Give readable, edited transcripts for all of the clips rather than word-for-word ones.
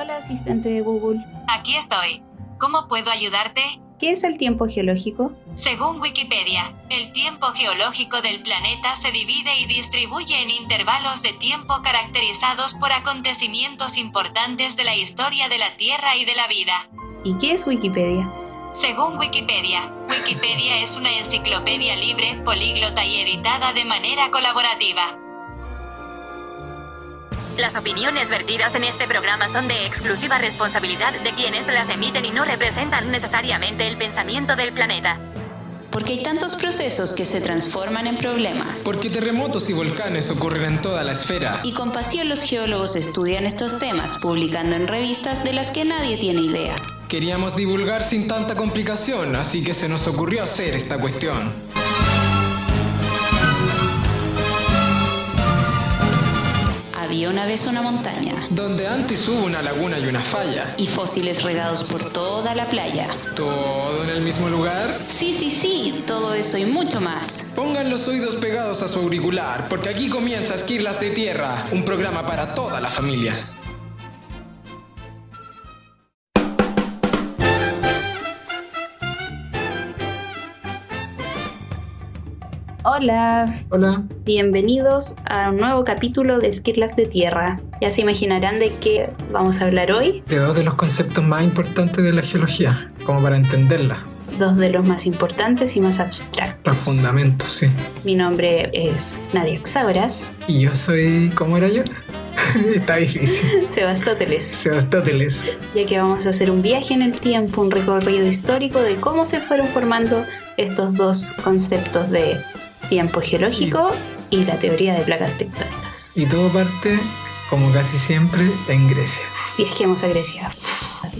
Hola, asistente de Google. Aquí estoy. ¿Cómo puedo ayudarte? ¿Qué es el tiempo geológico? Según Wikipedia, el tiempo geológico del planeta se divide y distribuye en intervalos de tiempo caracterizados por acontecimientos importantes de la historia de la Tierra y de la vida. ¿Y qué es Wikipedia? Según Wikipedia, Wikipedia es una enciclopedia libre, políglota y editada de manera colaborativa. Las opiniones vertidas en este programa son de exclusiva responsabilidad de quienes las emiten y no representan necesariamente el pensamiento del planeta. Porque hay tantos procesos que se transforman en problemas. Porque terremotos y volcanes ocurren en toda la esfera. Y con pasión los geólogos estudian estos temas, publicando en revistas de las que nadie tiene idea. Queríamos divulgar sin tanta complicación, así que se nos ocurrió hacer esta cuestión. Había una vez una montaña. Donde antes hubo una laguna y una falla. Y fósiles regados por toda la playa. ¿Todo en el mismo lugar? Sí, todo eso y mucho más. Pongan los oídos pegados a su auricular, porque aquí comienza Esquirlas de Tierra, un programa para toda la familia. Hola. Hola. Bienvenidos a un nuevo capítulo de Esquirlas de Tierra. Ya se imaginarán de qué vamos a hablar hoy. De dos de los conceptos más importantes de la geología, como para entenderla. Dos de los más importantes y más abstractos. Los fundamentos, sí. Mi nombre es Nadia Xauras. Y yo soy... ¿cómo era yo? Está difícil. Sebastóteles. Ya que vamos a hacer un viaje en el tiempo, un recorrido histórico de cómo se fueron formando estos dos conceptos de tiempo geológico y la teoría de placas tectónicas. Y todo parte, como casi siempre, en Grecia. Viajemos a Grecia,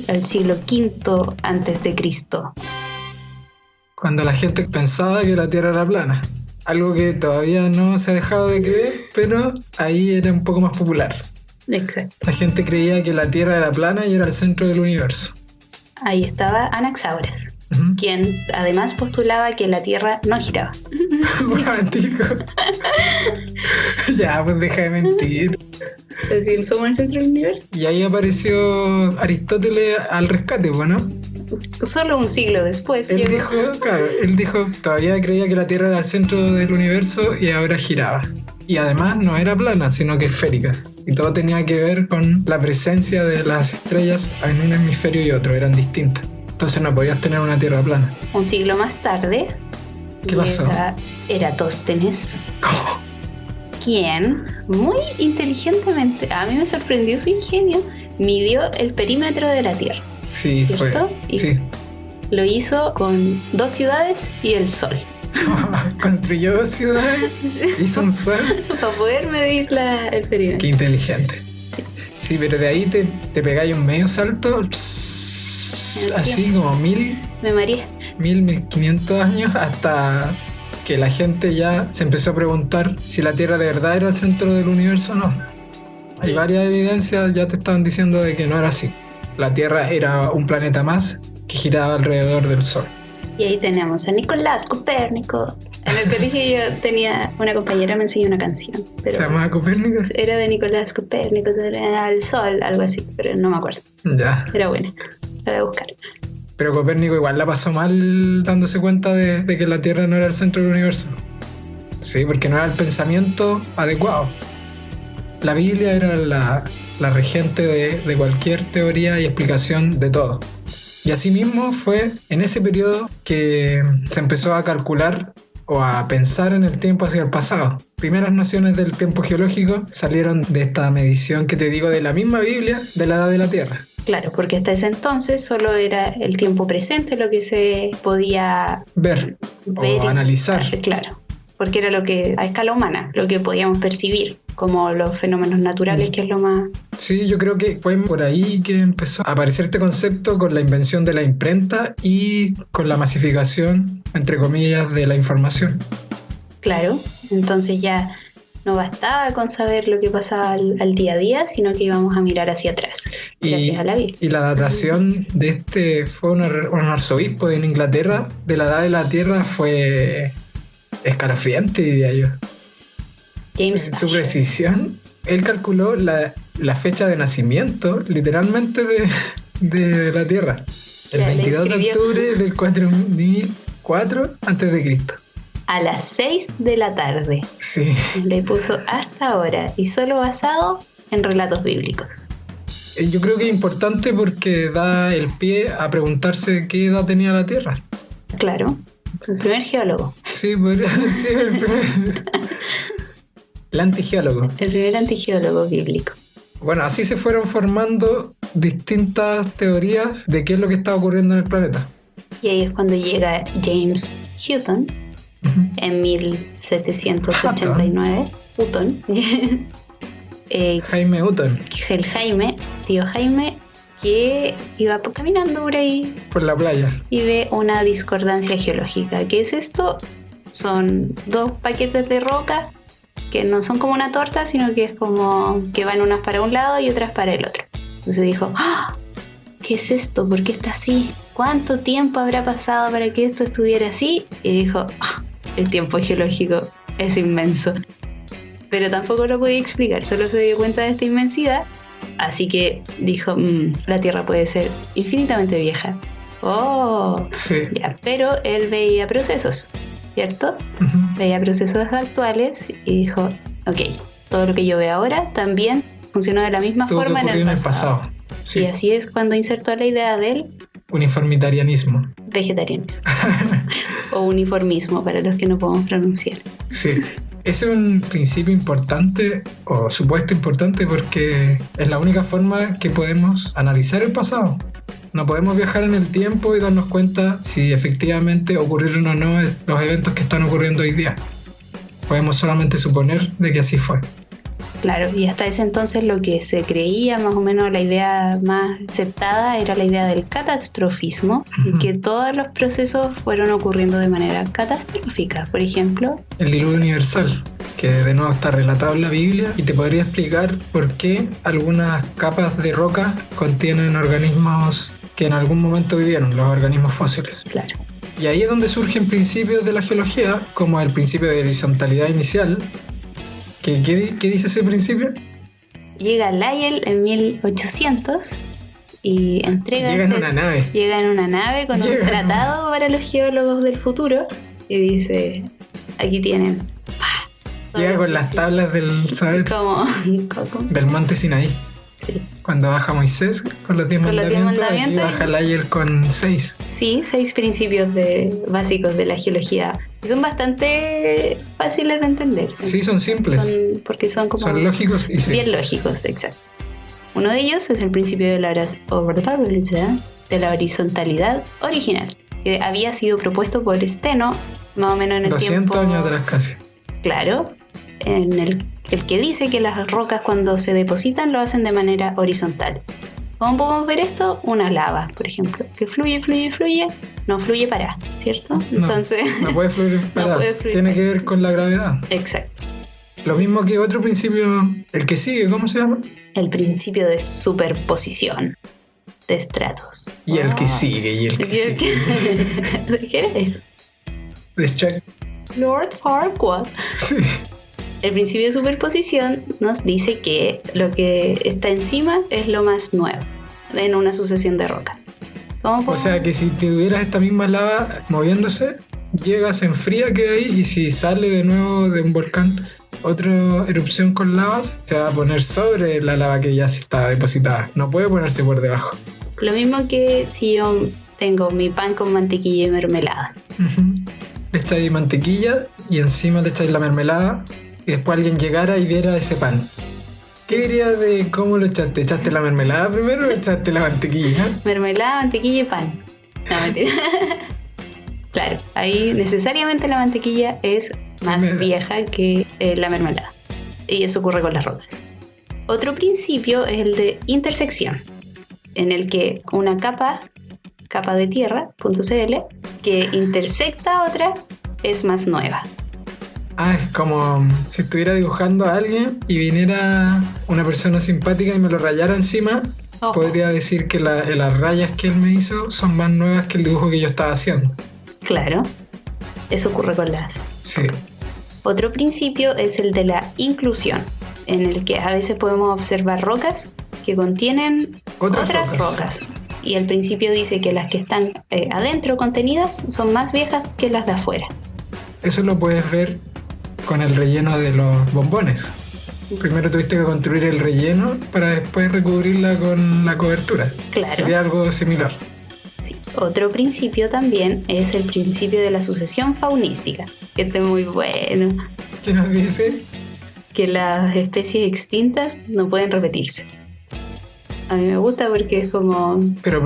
al siglo V antes de Cristo. Cuando la gente pensaba que la Tierra era plana. Algo que todavía no se ha dejado de creer, pero ahí era un poco más popular. Exacto. La gente creía que la Tierra era plana y era el centro del universo. Ahí estaba Anaxágoras, quien además postulaba que la Tierra no giraba. Romántico. Ya, pues deja de mentir. Es decir, somos el centro del universo. Y ahí apareció Aristóteles al rescate, ¿no? Solo un siglo después. Él dijo, todavía creía que la Tierra era el centro del universo y ahora giraba. Y además no era plana, sino que esférica. Y todo tenía que ver con la presencia de las estrellas en un hemisferio y otro, eran distintas. Entonces no podías tener una Tierra plana. Un siglo más tarde, ¿qué pasó? Eratóstenes, ¿Cómo? quien muy inteligentemente, a mí me sorprendió su ingenio, midió el perímetro de la Tierra. Sí, ¿cierto? Sí. Lo hizo con 2 ciudades y el Sol. Construyó 2 ciudades, sí. Hizo un sol. Para poder medir el perímetro. Qué inteligente. Sí, pero de ahí te pegáis un medio salto, así como 1000. Me mareé. 1500 años hasta que la gente ya se empezó a preguntar si la Tierra de verdad era el centro del universo o no. Hay varias evidencias, ya te estaban diciendo de que no era así. La Tierra era un planeta más que giraba alrededor del Sol. Y ahí tenemos a Nicolás Copérnico. En el colegio yo tenía una compañera, me enseñó una canción. Pero ¿se llamaba Copérnico? Era de Nicolás Copérnico, al Sol, algo así, pero no me acuerdo. Ya. Era buena, la voy a buscar. Pero Copérnico igual la pasó mal dándose cuenta de que la Tierra no era el centro del universo. Sí, porque no era el pensamiento adecuado. La Biblia era la regente de cualquier teoría y explicación de todo. Y asimismo fue en ese periodo que se empezó a calcular o a pensar en el tiempo hacia el pasado. Primeras nociones del tiempo geológico salieron de esta medición que te digo de la misma Biblia de la edad de la Tierra. Claro, porque hasta ese entonces solo era el tiempo presente lo que se podía ver o analizar. Claro, porque era lo que a escala humana, lo que podíamos percibir como los fenómenos naturales, que es lo más... Sí, yo creo que fue por ahí que empezó a aparecer este concepto con la invención de la imprenta y con la masificación, entre comillas, de la información. Claro, entonces ya no bastaba con saber lo que pasaba al día a día, sino que íbamos a mirar hacia atrás, gracias a la Biblia. Y la datación de este fue un arzobispo en Inglaterra de la edad de la Tierra fue escalofriante, diría yo. James Su precisión Él calculó la fecha de nacimiento, literalmente, de la Tierra. El 22 de octubre del 4004 antes de Cristo. A las 6 de la tarde. Sí. Le puso hasta ahora y solo basado en relatos bíblicos. Yo creo que es importante porque da el pie a preguntarse qué edad tenía la Tierra. Claro, el primer geólogo. Sí, podría decir el primer... El antigeólogo. El primer antigeólogo bíblico. Bueno, así se fueron formando distintas teorías de qué es lo que está ocurriendo en el planeta. Y ahí es cuando llega James Hutton en 1789. Hutton. Jaime Hutton. El Jaime, tío Jaime, que iba caminando por ahí Por la playa. y ve una discordancia geológica. ¿Qué es esto? Son dos paquetes de roca que no son como una torta, sino que es como que van unas para un lado y otras para el otro. Entonces dijo, ¡ah! ¿Qué es esto? ¿Por qué está así? ¿Cuánto tiempo habrá pasado para que esto estuviera así? Y dijo, ¡ah! El tiempo geológico es inmenso. Pero tampoco lo podía explicar, solo se dio cuenta de esta inmensidad. Así que dijo, la Tierra puede ser infinitamente vieja. ¡Oh! Sí. Ya, pero él veía procesos, ¿cierto? Veía procesos actuales y dijo, ok, todo lo que yo veo ahora también funcionó de la misma Tuvo forma que en el ocurrir pasado. Sí. Y así es cuando insertó la idea del Uniformitarianismo. vegetarianismo o uniformismo para los que no podemos pronunciar. Sí. Ese es un principio importante o supuesto importante porque es la única forma que podemos analizar el pasado. No podemos viajar en el tiempo y darnos cuenta si efectivamente ocurrieron o no los eventos que están ocurriendo hoy día. Podemos solamente suponer de que así fue. Claro, y hasta ese entonces lo que se creía, más o menos la idea más aceptada, era la idea del catastrofismo, y que todos los procesos fueron ocurriendo de manera catastrófica. Por ejemplo, El diluvio universal, que de nuevo está relatado en la Biblia y te podría explicar por qué algunas capas de roca contienen organismos que en algún momento vivieron, los organismos fósiles. claro, Y ahí es donde surgen principios de la geología, como el principio de horizontalidad inicial. ¿Qué dice ese principio? llega Lyell en 1800 y entrega... Llega en una nave. Llega en una nave con un Llega en tratado para los geólogos del futuro y dice, aquí tienen. Llega con las tablas del saber, ¿Cómo del monte Sinaí. Sí. Cuando baja Moisés con los 10 Con los 10 mandamientos, aquí mandamientos. baja Lyell con 6. Sí, 6 principios básicos de la geología. Y son bastante fáciles de entender. Sí, son simples. Porque son como Son lógicos y simples. bien lógicos, exacto. Uno de ellos es el principio de la horizontalidad original, que había sido propuesto por Steno más o menos en el 200 tiempo... años atrás casi. Claro, en el que dice que las rocas cuando se depositan lo hacen de manera horizontal. ¿Cómo podemos ver esto? Una lava, por ejemplo, que fluye, no fluye para, ¿cierto? Entonces, No puede fluir para. puede fluir Tiene para. que ver con la gravedad. exacto. Lo mismo que otro principio, el que sigue, ¿cómo se llama? El principio de superposición de estratos. Y el que Ah. sigue, y el que sigue. ¿De qué eres? Check. Lord Farquaad. Sí. El principio de superposición nos dice que lo que está encima es lo más nuevo en una sucesión de rocas. ¿Cómo O sea que si tuvieras esta misma lava moviéndose, llega, se enfría, queda ahí, y si sale de nuevo de un volcán otra erupción con lavas, se va a poner sobre la lava que ya se está depositada. No puede ponerse por debajo. Lo mismo que si yo tengo mi pan con mantequilla y mermelada. Ujú. Le echáis mantequilla y encima le echáis la mermelada y después alguien llegara y viera ese pan. ¿Qué dirías de cómo lo echaste? ¿Echaste la mermelada primero o echaste la mantequilla? Mermelada, mantequilla y pan. No, mentira. Claro, ahí necesariamente la mantequilla es más Primero. vieja que la mermelada. Y eso ocurre con las rocas. Otro principio es el de intersección, en el que una capa de tierra.cl, que intersecta a otra, es más nueva. Ah, es como si estuviera dibujando a alguien y viniera una persona simpática y me lo rayara encima. Ojo. Podría decir que las rayas que él me hizo son más nuevas que el dibujo que yo estaba haciendo. Claro, eso ocurre con las. Sí. Otro principio es el de la inclusión, en el que a veces podemos observar rocas que contienen otras rocas. Y el principio dice que las que están adentro contenidas son más viejas que las de afuera. Eso lo puedes ver con el relleno de los bombones. Primero tuviste que construir el relleno para después recubrirla con la cobertura. Claro. Sería algo similar. Sí. Otro principio también es el principio de la sucesión faunística, que este es muy bueno. ¿Qué nos dice? Que las especies extintas no pueden repetirse. A mí me gusta porque es como... Pero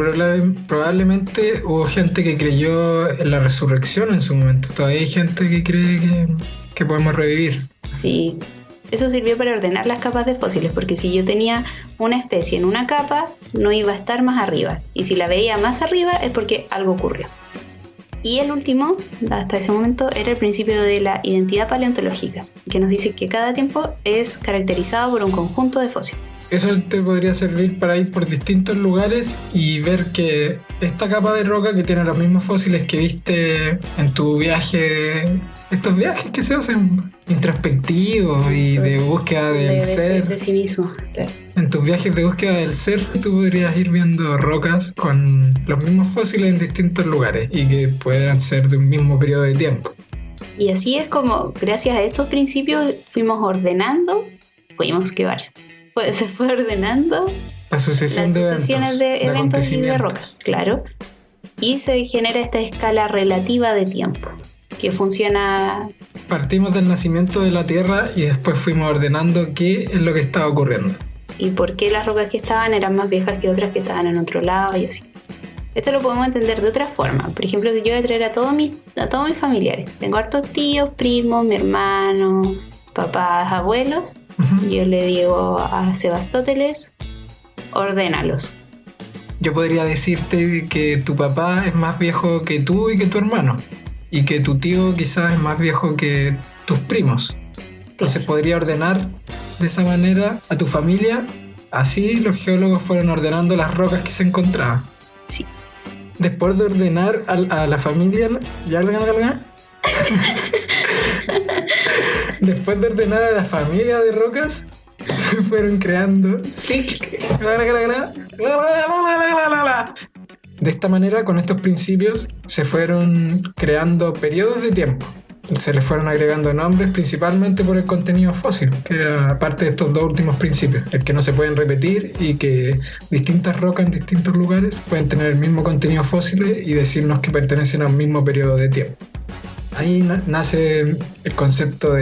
probablemente hubo gente que creyó en la resurrección en su momento. Todavía hay gente que cree que podemos revivir. Sí, eso sirvió para ordenar las capas de fósiles, porque si yo tenía una especie en una capa, no iba a estar más arriba. Y si la veía más arriba es porque algo ocurrió. Y el último, hasta ese momento, era el principio de la identidad paleontológica, que nos dice que cada tiempo es caracterizado por un conjunto de fósiles. Eso te podría servir para ir por distintos lugares y ver que esta capa de roca que tiene los mismos fósiles que viste en tu viaje, estos viajes que se hacen introspectivos y de búsqueda del ser. De sí mismo, claro. En tus viajes de búsqueda del ser, tú podrías ir viendo rocas con los mismos fósiles en distintos lugares y que puedan ser de un mismo periodo de tiempo. Y así es como, gracias a estos principios, fuimos ordenando, pues se fue ordenando la sucesión de eventos y de rocas, claro. Y se genera esta escala relativa de tiempo, que funciona... Partimos del nacimiento de la Tierra y después fuimos ordenando qué es lo que estaba ocurriendo. Y por qué las rocas que estaban eran más viejas que otras que estaban en otro lado y así. Esto lo podemos entender de otra forma. Por ejemplo, si yo voy a traer a todos mis familiares. Tengo hartos tíos, primos, mi hermano, papás, abuelos. Uh-huh. Yo le digo a Sebastóteles, ordénalos. Yo podría decirte que tu papá es más viejo que tú y que tu hermano. Y que tu tío quizás es más viejo que tus primos. Entonces podría ordenar de esa manera a tu familia. Así los geólogos fueron ordenando las rocas que se encontraban. Sí. Después de ordenar a la familia... Después de ordenar a la familia de rocas, se fueron creando... De esta manera, con estos principios, se fueron creando periodos de tiempo. Se les fueron agregando nombres principalmente por el contenido fósil, que era parte de estos dos últimos principios, el que no se pueden repetir y que distintas rocas en distintos lugares pueden tener el mismo contenido fósil y decirnos que pertenecen a un mismo periodo de tiempo. Ahí nace el concepto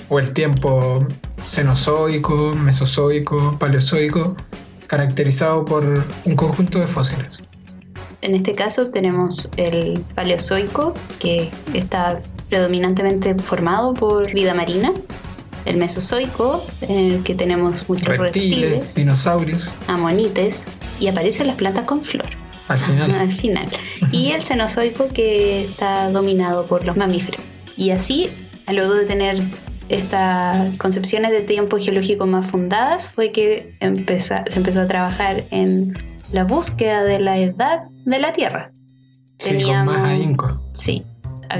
o el tiempo cenozoico, mesozoico, paleozoico, caracterizado por un conjunto de fósiles. En este caso tenemos el paleozoico, que está predominantemente formado por vida marina, el mesozoico, en el que tenemos muchos reptiles, dinosaurios, amonites, y aparecen las plantas con flor. Al final. Y el cenozoico, que está dominado por los mamíferos. Y así, luego de tener estas concepciones de tiempo geológico más fundadas, fue que se empezó a trabajar en la búsqueda de la edad de la Tierra. Con más ahínco. Sí.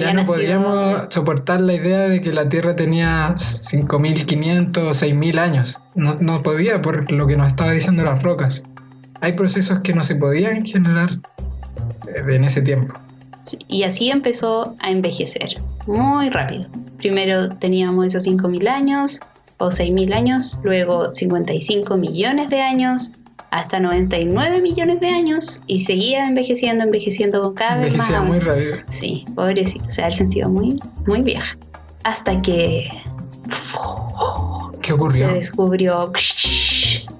Ya no podíamos soportar la idea de que la Tierra tenía 5.500 o 6.000 años. No podía, por lo que nos estaba diciendo las rocas. Hay procesos que no se podían generar en ese tiempo. Sí, y así empezó a envejecer, muy rápido. Primero teníamos esos 5.000 años o 6.000 años, luego 55 millones de años, hasta 99 millones de años, y seguía envejeciendo con cada vez más. Envejecía muy rápido. Sí, pobrecito, se ha sentido muy, muy vieja. Hasta que... ¿Qué ocurrió? Se descubrió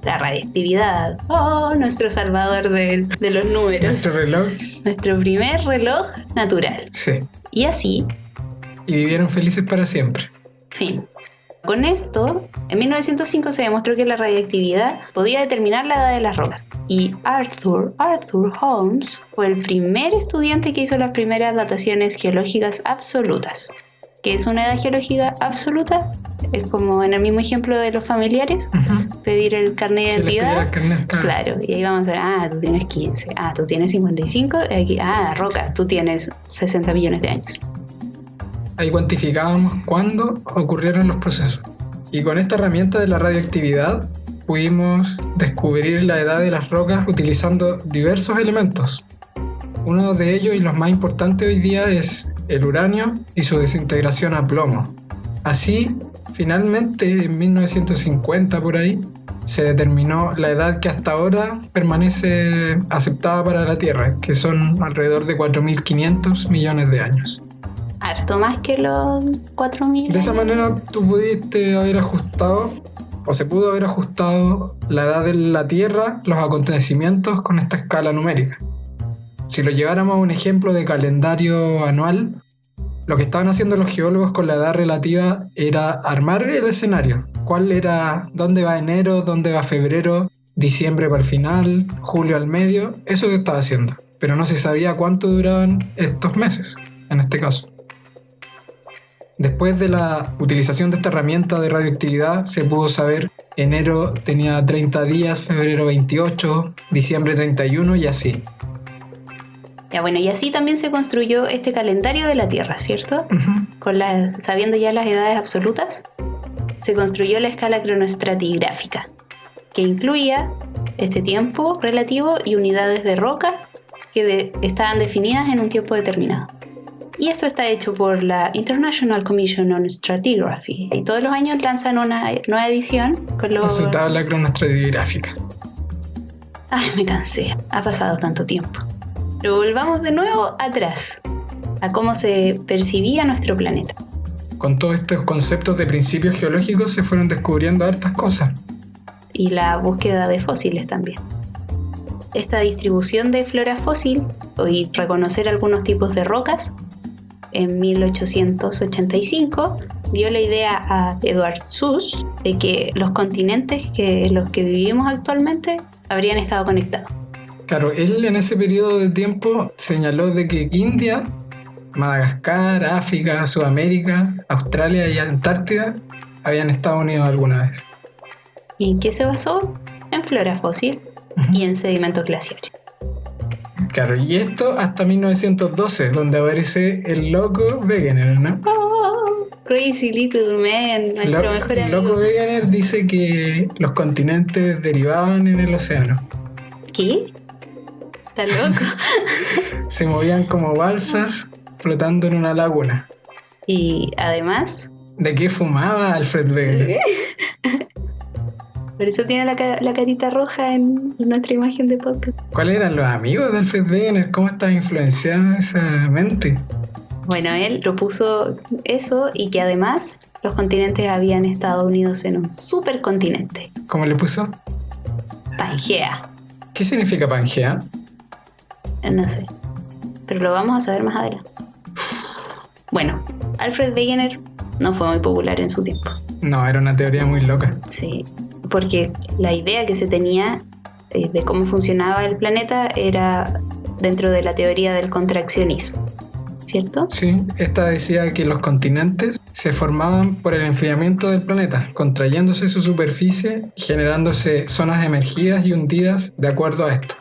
la radiactividad. Nuestro salvador de los números. Nuestro reloj. Nuestro primer reloj natural. Sí. Y así. Y vivieron felices para siempre. Fin. Con esto, en 1905 se demostró que la radiactividad podía determinar la edad de las rocas. Y Arthur Holmes fue el primer estudiante que hizo las primeras dataciones geológicas absolutas. ¿Qué es una edad geológica absoluta? Es como en el mismo ejemplo de los familiares, uh-huh. Pedir el carnet de identidad. Claro, y ahí vamos a ver, tú tienes 15, tú tienes 55, aquí, Roca, tú tienes 60 millones de años. Ahí cuantificábamos cuándo ocurrieron los procesos Y con esta herramienta de la radioactividad pudimos descubrir la edad de las rocas utilizando diversos elementos. Uno de ellos y los más importantes hoy día es el uranio y su desintegración a plomo. Así, finalmente, en 1950 por ahí, se determinó la edad que hasta ahora permanece aceptada para la Tierra, que son alrededor de 4.500 millones de años. Harto más que los 4.000. De esa manera tú pudiste haber ajustado, o se pudo haber ajustado la edad de la Tierra, los acontecimientos con esta escala numérica. Si lo lleváramos a un ejemplo de calendario anual, lo que estaban haciendo los geólogos con la edad relativa era armar el escenario. ¿Cuál era? ¿Dónde va enero? ¿Dónde va febrero? ¿Diciembre para el final? ¿Julio al medio? Eso se estaba haciendo. Pero no se sabía cuánto duraban estos meses, en este caso. Después de la utilización de esta herramienta de radioactividad, se pudo saber enero tenía 30 días, febrero 28, diciembre 31 y así. Ya, bueno, y así también se construyó este calendario de la Tierra, ¿cierto? Uh-huh. Sabiendo ya las edades absolutas, se construyó la escala cronoestratigráfica, que incluía este tiempo relativo y unidades de roca que estaban definidas en un tiempo determinado. Y esto está hecho por la International Commission on Stratigraphy. Y todos los años lanzan una nueva edición con su tabla cronoestratigráfica. Ay, me cansé. Ha pasado tanto tiempo. Pero volvamos de nuevo atrás, a cómo se percibía nuestro planeta. Con todos estos conceptos de principios geológicos se fueron descubriendo hartas cosas. Y la búsqueda de fósiles también. Esta distribución de flora fósil y reconocer algunos tipos de rocas, en 1885 dio la idea a Edward Suess de que los continentes los que vivimos actualmente habrían estado conectados. Claro, él en ese periodo de tiempo señaló de que India, Madagascar, África, Sudamérica, Australia y Antártida habían estado unidos alguna vez. ¿Y en qué se basó? En flora fósil y en sedimentos glaciares. Claro, y esto hasta 1912, donde aparece el loco Wegener, ¿no? Oh, Crazy Little Man, nuestro mejor amigo. El loco Wegener dice que los continentes derivaban en el océano. ¿Qué? ¿Está loco? Se movían como balsas flotando en una laguna. Y además... ¿De qué fumaba Alfred Wegener? Por eso tiene la carita roja en nuestra imagen de podcast. ¿Cuáles eran los amigos de Alfred Wegener? ¿Cómo estaba influenciada esa mente? Bueno, él propuso eso y que además los continentes habían estado unidos en un supercontinente. ¿Cómo le puso? Pangea. ¿Qué significa Pangea? No sé, pero lo vamos a saber más adelante. Bueno, Alfred Wegener no fue muy popular en su tiempo. No, era una teoría muy loca. Sí, porque la idea que se tenía de cómo funcionaba el planeta era dentro de la teoría del contraccionismo, ¿cierto? Sí, esta decía que los continentes se formaban por el enfriamiento del planeta, contrayéndose su superficie y generándose zonas emergidas y hundidas de acuerdo a esto.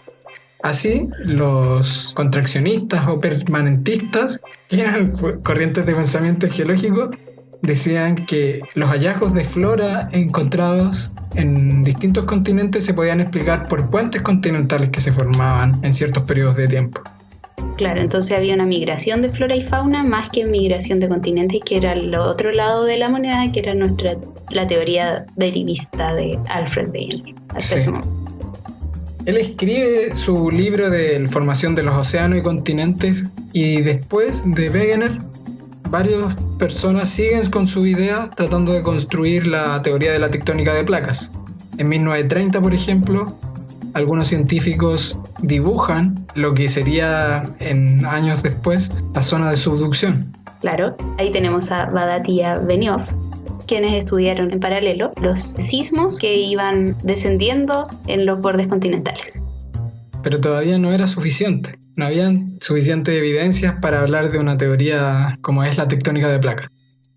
Así, los contraccionistas o permanentistas, que eran corrientes de pensamiento geológico, decían que los hallazgos de flora encontrados en distintos continentes se podían explicar por puentes continentales que se formaban en ciertos periodos de tiempo. Claro, entonces había una migración de flora y fauna más que migración de continentes, que era el otro lado de la moneda, que era la teoría derivista de Alfred Wegener. Hasta ese momento. Él escribe su libro de formación de los océanos y continentes y después de Wegener varias personas siguen con su idea tratando de construir la teoría de la tectónica de placas. En 1930, por ejemplo, algunos científicos dibujan lo que sería en años después la zona de subducción. Claro, ahí tenemos a Bhadat y a Benioff, quienes estudiaron en paralelo los sismos que iban descendiendo en los bordes continentales. Pero todavía no era suficiente. No habían suficientes evidencias para hablar de una teoría como es la tectónica de placas.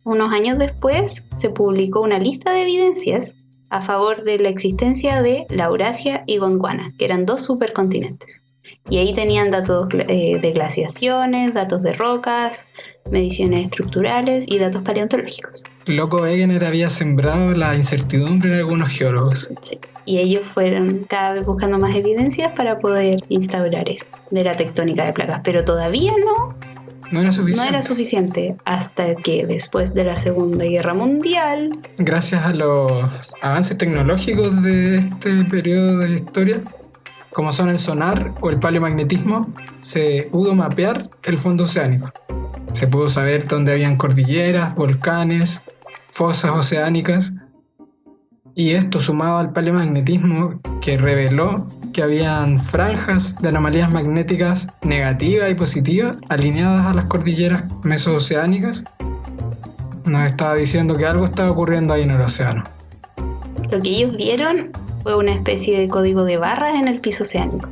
Unos años después se publicó una lista de evidencias a favor de la existencia de la Eurasia y Gondwana, que eran dos supercontinentes. Y ahí tenían datos de glaciaciones, datos de rocas, mediciones estructurales y datos paleontológicos. Loco, Wegener había sembrado la incertidumbre en algunos geólogos. Sí. Y ellos fueron cada vez buscando más evidencias para poder instaurar eso de la tectónica de placas. Pero todavía no era suficiente hasta que después de la Segunda Guerra Mundial, gracias a los avances tecnológicos de este periodo de historia, como son el sonar o el paleomagnetismo, se pudo mapear el fondo oceánico. Se pudo saber dónde habían cordilleras, volcanes, fosas oceánicas. Y esto sumado al paleomagnetismo, que reveló que habían franjas de anomalías magnéticas negativas y positivas alineadas a las cordilleras mesooceánicas, nos estaba diciendo que algo estaba ocurriendo ahí en el océano. Lo que ellos vieron fue una especie de código de barras en el piso oceánico.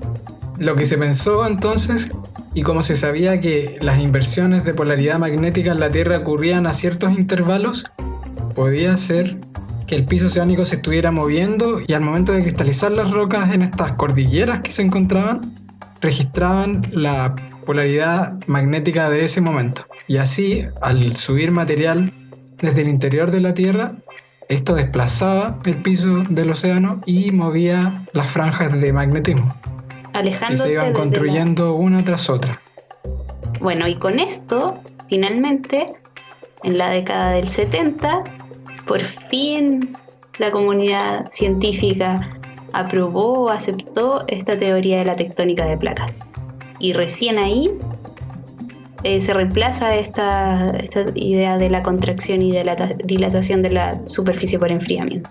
Lo que se pensó entonces, y como se sabía que las inversiones de polaridad magnética en la Tierra ocurrían a ciertos intervalos, podía ser que el piso oceánico se estuviera moviendo y al momento de cristalizar las rocas en estas cordilleras que se encontraban, registraban la polaridad magnética de ese momento. Y así, al subir material desde el interior de la Tierra, esto desplazaba el piso del océano y movía las franjas de magnetismo. Alejándose y se iban construyendo una tras otra. Bueno, y con esto, finalmente, en la década del 70, por fin la comunidad científica aprobó o aceptó esta teoría de la tectónica de placas. Y recién ahí se reemplaza esta idea de la contracción y de la dilatación de la superficie por enfriamiento.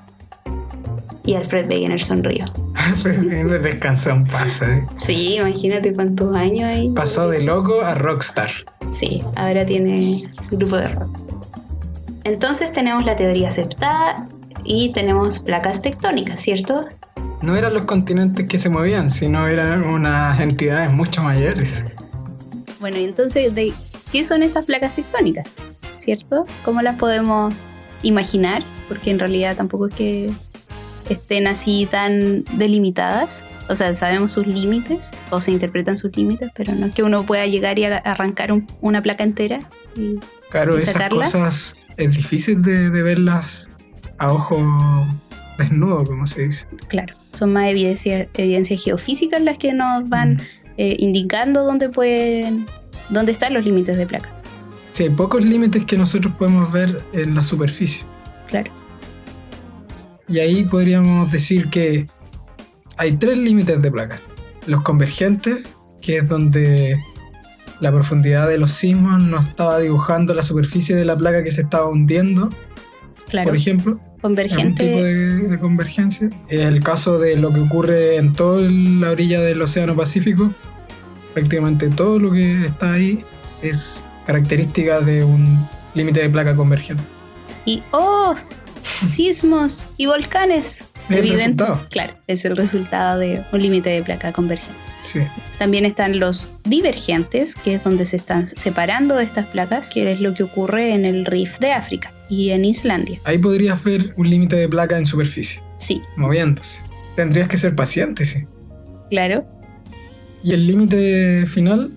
Y Alfred Wegener sonrió. Alfred Wegener descansó en paz, ¿eh? Sí, imagínate cuántos años hay. Pasó de loco a rockstar. Sí, ahora tiene su grupo de rock. Entonces tenemos la teoría aceptada y tenemos placas tectónicas, ¿cierto? No eran los continentes que se movían, sino eran unas entidades mucho mayores. Bueno, y entonces, ¿qué son estas placas tectónicas? ¿Cierto? ¿Cómo las podemos imaginar? Porque en realidad tampoco es que estén así tan delimitadas. O sea, sabemos sus límites, o se interpretan sus límites, pero no es que uno pueda llegar y arrancar una placa entera y claro, sacarla. Esas cosas es difícil de verlas a ojo desnudo, como se dice. Claro, son más evidencias geofísicas las que nos van indicando dónde están los límites de placa. Sí, hay pocos límites que nosotros podemos ver en la superficie. Claro. Y ahí podríamos decir que hay 3 límites de placa. Los convergentes, que es donde la profundidad de los sismos nos estaba dibujando la superficie de la placa que se estaba hundiendo. Claro. Por ejemplo, convergente. Un tipo de convergencia. Es el caso de lo que ocurre en toda la orilla del Océano Pacífico. Prácticamente todo lo que está ahí es característica de un límite de placa convergente. Y sismos y volcanes. El resultado. Claro, es el resultado de un límite de placa convergente. Sí. También están los divergentes, que es donde se están separando estas placas, que es lo que ocurre en el Rift de África y en Islandia. Ahí podrías ver un límite de placa en superficie. Sí. Moviéndose. Tendrías que ser paciente, sí. Claro. ¿Y el límite final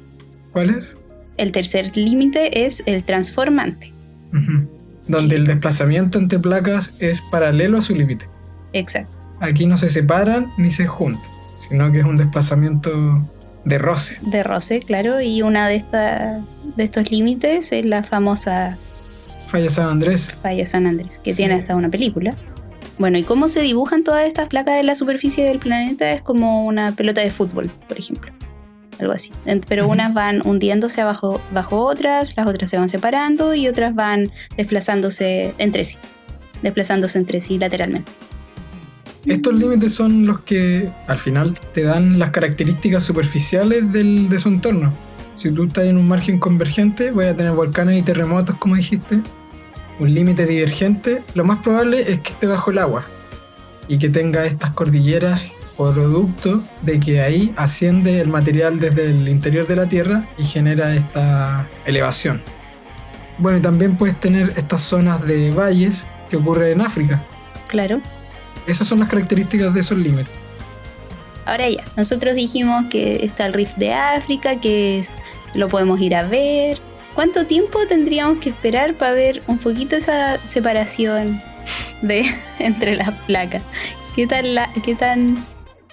cuál es? El tercer límite es el transformante. Uh-huh. Donde el desplazamiento entre placas es paralelo a su límite. Exacto. Aquí no se separan ni se juntan, sino que es un desplazamiento de roce. De roce, claro, y una de estos límites es la famosa Falla San Andrés. Falla San Andrés, que Sí. tiene hasta una película. Bueno, ¿y cómo se dibujan todas estas placas en la superficie del planeta? Es como una pelota de fútbol, por ejemplo. Algo así. Pero Uh-huh. unas van hundiéndose bajo otras, las otras se van separando y otras van desplazándose entre sí lateralmente. Estos límites son los que al final te dan las características superficiales de su entorno. Si tú estás en un margen convergente, vas a tener volcanes y terremotos, como dijiste. Un límite divergente, lo más probable es que esté bajo el agua y que tenga estas cordilleras producto de que ahí asciende el material desde el interior de la Tierra y genera esta elevación. Bueno, y también puedes tener estas zonas de valles que ocurren en África. Claro. Esas son las características de esos límites. Ahora ya, nosotros dijimos que está el Rift de África, lo podemos ir a ver. ¿Cuánto tiempo tendríamos que esperar para ver un poquito esa separación entre las placas? ¿Qué tan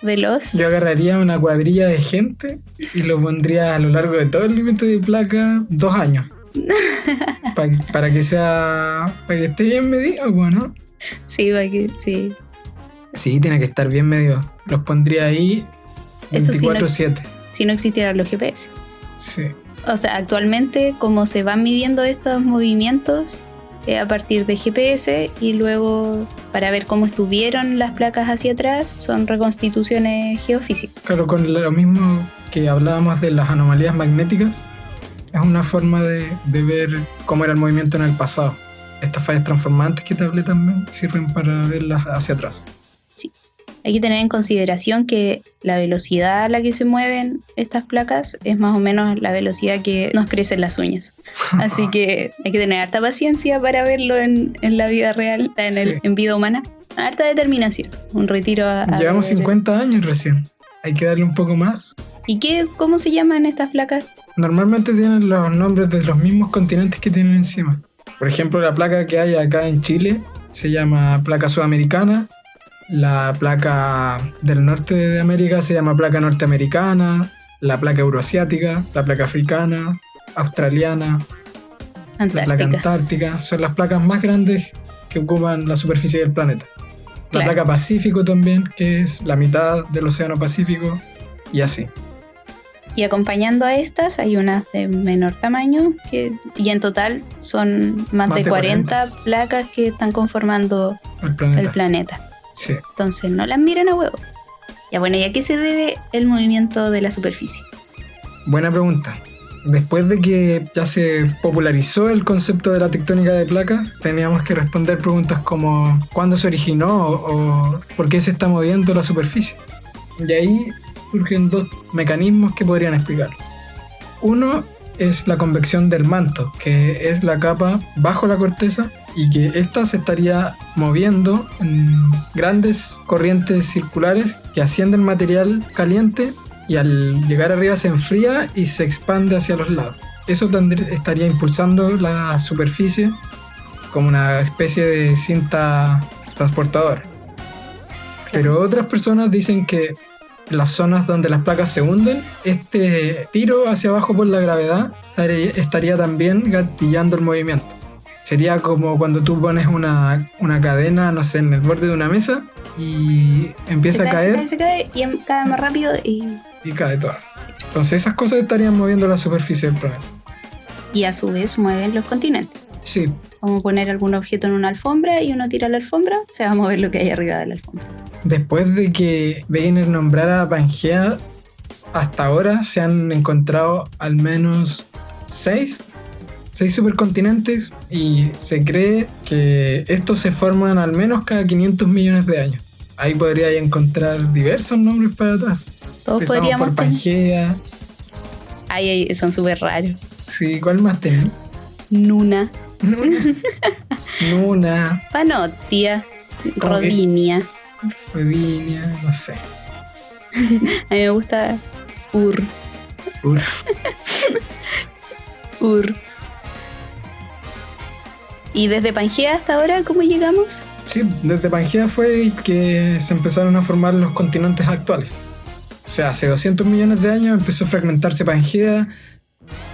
veloz? Yo agarraría una cuadrilla de gente y lo pondría a lo largo de todo el límite de placa 2 años. para que esté bien medido, ¿no? Sí, sí. Sí, tiene que estar bien medido. Los pondría ahí 24/7. Si no existieran los GPS. Sí. O sea, actualmente como se van midiendo estos movimientos a partir de GPS y luego para ver cómo estuvieron las placas hacia atrás son reconstituciones geofísicas. Claro, con lo mismo que hablábamos de las anomalías magnéticas, es una forma de ver cómo era el movimiento en el pasado. Estas fallas transformantes que te hablé también sirven para verlas hacia atrás. Sí. Hay que tener en consideración que la velocidad a la que se mueven estas placas es más o menos la velocidad que nos crecen las uñas. Así que hay que tener harta paciencia para verlo en la vida real, en vida humana. Harta determinación. Un retiro a Llevamos 50 años recién. Hay que darle un poco más. ¿Y cómo se llaman estas placas? Normalmente tienen los nombres de los mismos continentes que tienen encima. Por ejemplo, la placa que hay acá en Chile se llama placa sudamericana. La placa del norte de América se llama placa norteamericana, la placa euroasiática, la placa africana, australiana, Antártica. la placa antártica. Son las placas más grandes que ocupan la superficie del planeta. La Claro. placa Pacífico también, que es la mitad del océano Pacífico, y así. Y acompañando a estas hay unas de menor tamaño y en total son más de 40 placas que están conformando el planeta. Sí. Entonces no las miren a huevo. Ya bueno, ¿y a qué se debe el movimiento de la superficie? Buena pregunta. Después de que ya se popularizó el concepto de la tectónica de placas, teníamos que responder preguntas como ¿cuándo se originó o por qué se está moviendo la superficie? Y ahí surgen 2 mecanismos que podrían explicar. Uno es la convección del manto, que es la capa bajo la corteza y que ésta se estaría moviendo en grandes corrientes circulares que ascienden material caliente y al llegar arriba se enfría y se expande hacia los lados. Eso estaría impulsando la superficie como una especie de cinta transportadora. Pero otras personas dicen que las zonas donde las placas se hunden, este tiro hacia abajo por la gravedad estaría también gatillando el movimiento. Sería como cuando tú pones una cadena, no sé, en el borde de una mesa y empieza a caer. Se cae y cae más rápido y cae todo. Entonces esas cosas estarían moviendo la superficie del planeta. Y a su vez mueven los continentes. Sí. Como poner algún objeto en una alfombra y uno tira la alfombra, se va a mover lo que hay arriba de la alfombra. Después de que Wegener nombrara a Pangea, hasta ahora se han encontrado al menos 6 supercontinentes y se cree que estos se forman al menos cada 500 millones de años. Ahí podría encontrar diversos nombres para atrás. Todos Empezamos podríamos por Pangea. Ay, son súper raros. Sí, ¿cuál más tenés? Nuna, Nuna, Panoptia, ¿Cómo que? Rodinia. Rodinia, no sé. A mí me gusta Ur. ¿Y desde Pangea hasta ahora cómo llegamos? Sí, desde Pangea fue que se empezaron a formar los continentes actuales. O sea, hace 200 millones de años empezó a fragmentarse Pangea,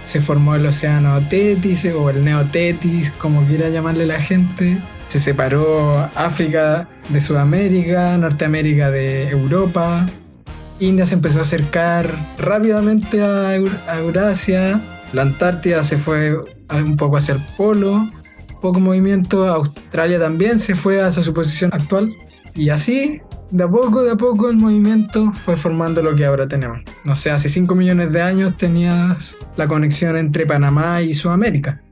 se formó el océano Tetis o el Neotetis, como quiera llamarle la gente. Se separó África de Sudamérica, Norteamérica de Europa. India se empezó a acercar rápidamente a Eurasia. La Antártida se fue un poco hacia el polo. Poco movimiento. Australia también se fue hacia su posición actual. Y así, de a poco el movimiento fue formando lo que ahora tenemos. No sé, hace 5 millones de años tenías la conexión entre Panamá y Sudamérica.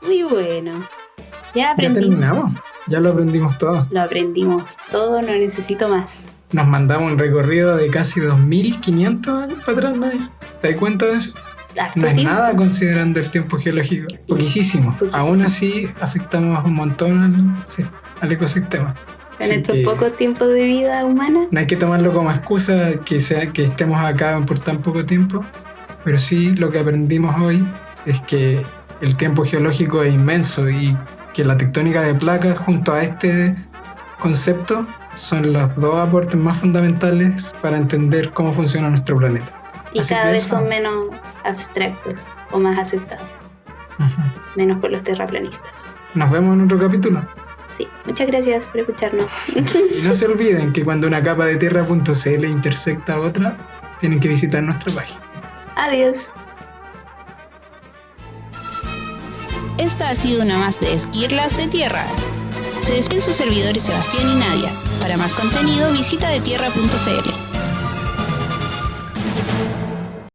Muy bueno. Ya Ya aprendimos. terminamos. Ya lo aprendimos todo. Lo aprendimos todo, no necesito más. Nos mandamos un recorrido de casi 2500 años para atrás, ¿no? ¿Te das cuenta de eso? Harto No es tiempo. nada considerando el tiempo geológico. Poquísimo. Poquísimo. Aún así afectamos un montón al ecosistema. En estos pocos tiempos de vida humana. No hay que tomarlo como excusa que estemos acá por tan poco tiempo, pero sí lo que aprendimos hoy es que el tiempo geológico es inmenso y que la tectónica de placas junto a este concepto son los dos aportes más fundamentales para entender cómo funciona nuestro planeta. Y Así cada vez eso, son menos abstractos o más aceptados, menos por los terraplanistas. nos vemos en otro capítulo. Sí, muchas gracias por escucharnos. Y no se olviden que cuando una capa de tierra.cl intersecta a otra, tienen que visitar nuestra página. Adiós. Esta ha sido una más de Esquirlas de Tierra. Se despiden sus servidores Sebastián y Nadia. Para más contenido visita detierra.cl.